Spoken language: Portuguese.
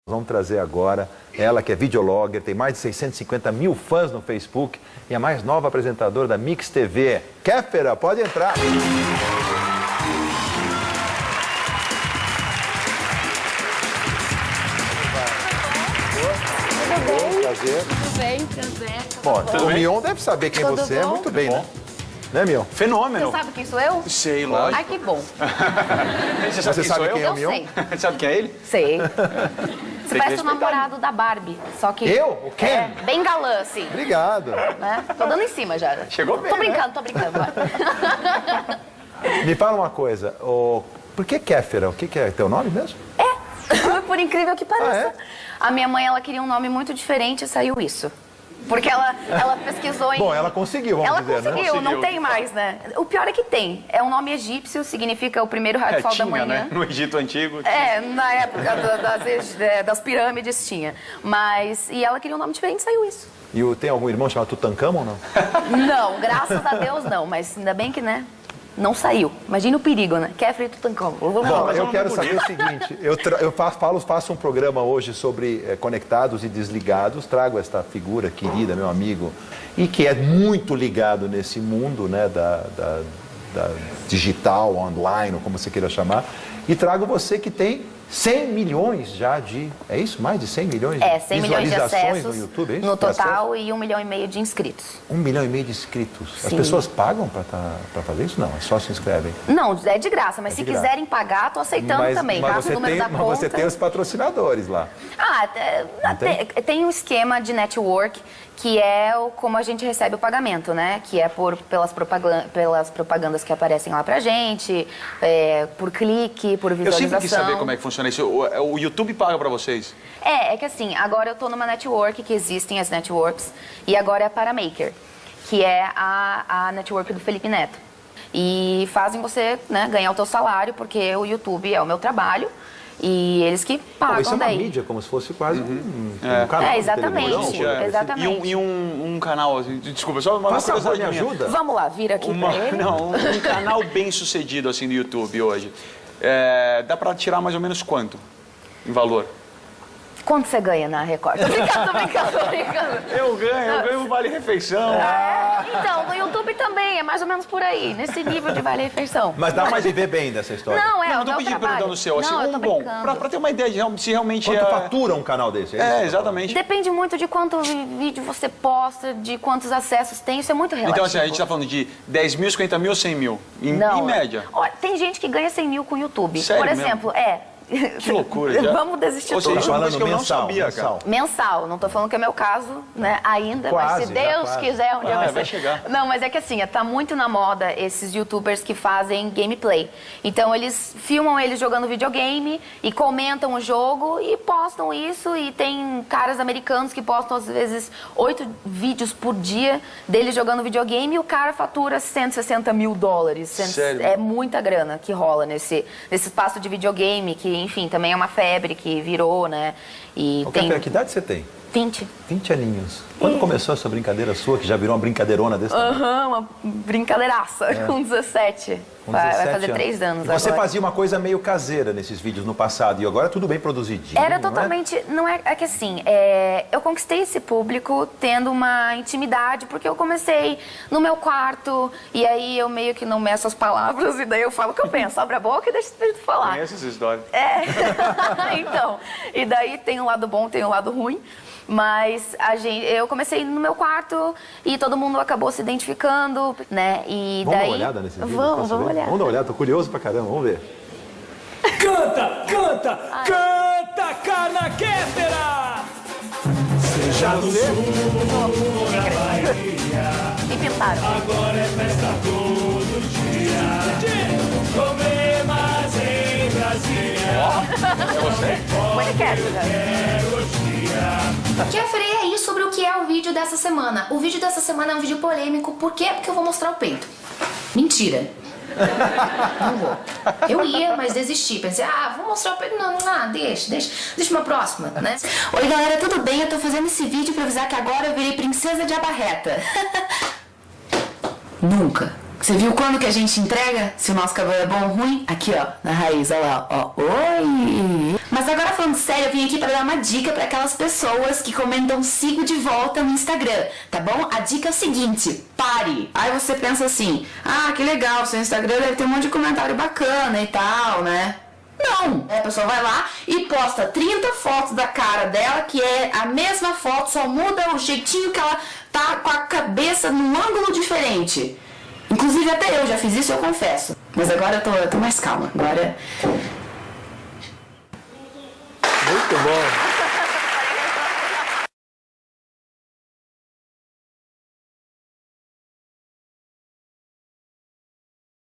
Vamos trazer agora ela que é videologger, tem mais de 650 mil fãs no Facebook e a mais nova apresentadora da Mix TV. Kéfera, pode entrar. Prazer. Tudo bem, prazer. Bom, o Mion deve saber quem Tudo você é bom? muito bem, né, Mion? Fenômeno. Você sabe quem sou eu? Sei, lógico. Ai, que bom. Você sabe quem é o Eu Mion? sei. Você sabe quem é ele? Sei. Você que parece o respeitar. namorado da Barbie, só que... Eu? O Ken? É, bem galã, assim, Obrigado. né? Tô dando em cima já. Chegou bem, Tô brincando, vai. Me fala uma coisa, por que Kéfera? O que é teu nome mesmo? Por incrível que pareça. Ah, é? A minha mãe, ela queria um nome muito diferente e saiu isso. Porque ela pesquisou em... Bom, ela conseguiu, vamos Ela dizer, né? conseguiu, não Conseguiu. tem mais, né? O pior é que tem. É um nome egípcio, significa o primeiro raio do sol da manhã. né? No Egito Antigo. É, na época das pirâmides tinha. Mas, e ela queria um nome diferente, saiu isso. E tem algum irmão chamado Tutankhamon ou não? Não, graças a Deus não, mas ainda bem que, né, não saiu. Imagina o perigo, né? Kéfera e Tutankhamon. Bom, eu quero saber o seguinte, eu faço um programa hoje sobre conectados e desligados, trago esta figura querida, meu amigo, e que é muito ligado nesse mundo, né, da digital, online, ou como você queira chamar, e trago você que tem 100 milhões já de... É isso? Mais de 100 milhões de 100 milhões de visualizações acessos no YouTube? É isso? no De total e 1,5 milhão de inscritos. 1,5 milhão de inscritos. As Sim. pessoas pagam para fazer isso? Não, é só se inscrevem. Não, é de graça, mas É se de graça. quiserem pagar, tô aceitando também. Passa o número da conta. Mas você tem os patrocinadores lá. Tem um esquema de network que é como a gente recebe o pagamento, né? Que é pelas propagandas que aparecem lá pra gente, por clique, por Eu visualização. sempre quis saber como é que funciona isso. O YouTube paga pra vocês? É que assim, agora eu tô numa network, que existem as networks, e agora é a Paramaker, que é a network do Felipe Neto. E fazem você, né, ganhar o teu salário, porque o YouTube é o meu trabalho, e eles que pagam Isso é uma daí. mídia, como se fosse quase um canal de exatamente, televisão, exatamente. E um canal, assim, desculpa, só uma Faça favor, curiosidade me minha. ajuda. Vamos lá, vira aqui pra ele. Não, um canal bem sucedido assim do YouTube hoje. Dá pra tirar mais ou menos quanto em valor? Quanto você ganha na Record? Tô brincando. Eu ganho um vale-refeição. Então, no YouTube também, é mais ou menos por aí, nesse nível de vale-refeição. Mas dá pra viver bem dessa história. Não, Não o tô meu pedindo trabalho. perguntando o seu, assim, Não, eu tô bom, brincando. pra ter uma ideia de se realmente Quanto fatura um canal desse? É, exatamente. Depende muito de quanto vídeo você posta, de quantos acessos tem, isso é muito relativo. Então, assim, a gente tá falando de 10 mil, 50 mil, 100 mil, em média. Olha, tem gente que ganha 100 mil com o YouTube. Sério Por exemplo, Que loucura, já. Vamos desistir Ou seja, tudo. isso é uma coisa Falando que eu não mensal, sabia, mensal. cara. Mensal, não tô falando que é meu caso, né, ainda, Quase, mas se já Deus quase. quiser, um dia vai vai ser. chegar. Não, mas é que assim, tá muito na moda esses youtubers que fazem gameplay. Então eles filmam eles jogando videogame e comentam o jogo e postam isso, e tem caras americanos que postam às vezes 8 vídeos por dia deles jogando videogame e o cara fatura 160 mil dólares. Sério? É muita grana que rola nesse espaço de videogame, que enfim, também é uma febre que virou, né? E tem Que idade você tem? 20. 20 aninhos. Quando começou essa brincadeira sua, que já virou uma brincadeirona desse tamanho? Aham, uma brincadeiraça, com 17. Com Vai 17 fazer 3 anos E você agora. fazia uma coisa meio caseira nesses vídeos no passado, e agora tudo bem produzidinho, Era não é? totalmente... Não é que assim, eu conquistei esse público tendo uma intimidade, porque eu comecei no meu quarto, e aí eu meio que não meço as palavras, e daí eu falo o que eu penso, abre a boca e deixa o espírito falar. Conhece essa história? Então, e daí tem um lado bom, tem um lado ruim. Mas eu comecei no meu quarto e todo mundo acabou se identificando, né? E Vamos daí... dar uma olhada nesse vídeo? Vamos Posso ver? olhar. Vamos dar uma olhada, tô curioso pra caramba, vamos ver. Canta, Carla Kéfera! Seja no sul ou na Bahia, E pintaram. agora é festa todo dia. Problemas em Brasília. Muito quero, Kéfera, e aí sobre o que é o vídeo dessa semana? O vídeo dessa semana é um vídeo polêmico, por quê? Porque eu vou mostrar o peito. Mentira. Não vou. Eu ia, mas desisti. Pensei, vou mostrar o peito. Não, deixa uma próxima, né? Oi galera, tudo bem? Eu tô fazendo esse vídeo pra avisar que agora eu virei princesa de abarreta. Nunca. Você viu quando que a gente entrega? Se o nosso cabelo é bom ou ruim? Aqui, ó, na raiz, olha lá, ó. Oi! Mas agora falando sério, eu vim aqui pra dar uma dica pra aquelas pessoas que comentam sigo de volta no Instagram, tá bom? A dica é o seguinte, pare! Aí você pensa assim, ah, que legal, seu Instagram deve ter um monte de comentário bacana e tal, né? Não! A pessoa vai lá e posta 30 fotos da cara dela, que é a mesma foto, só muda o jeitinho que ela tá com a cabeça num ângulo diferente. Inclusive até eu já fiz isso, eu confesso. Mas agora eu tô mais calma. Agora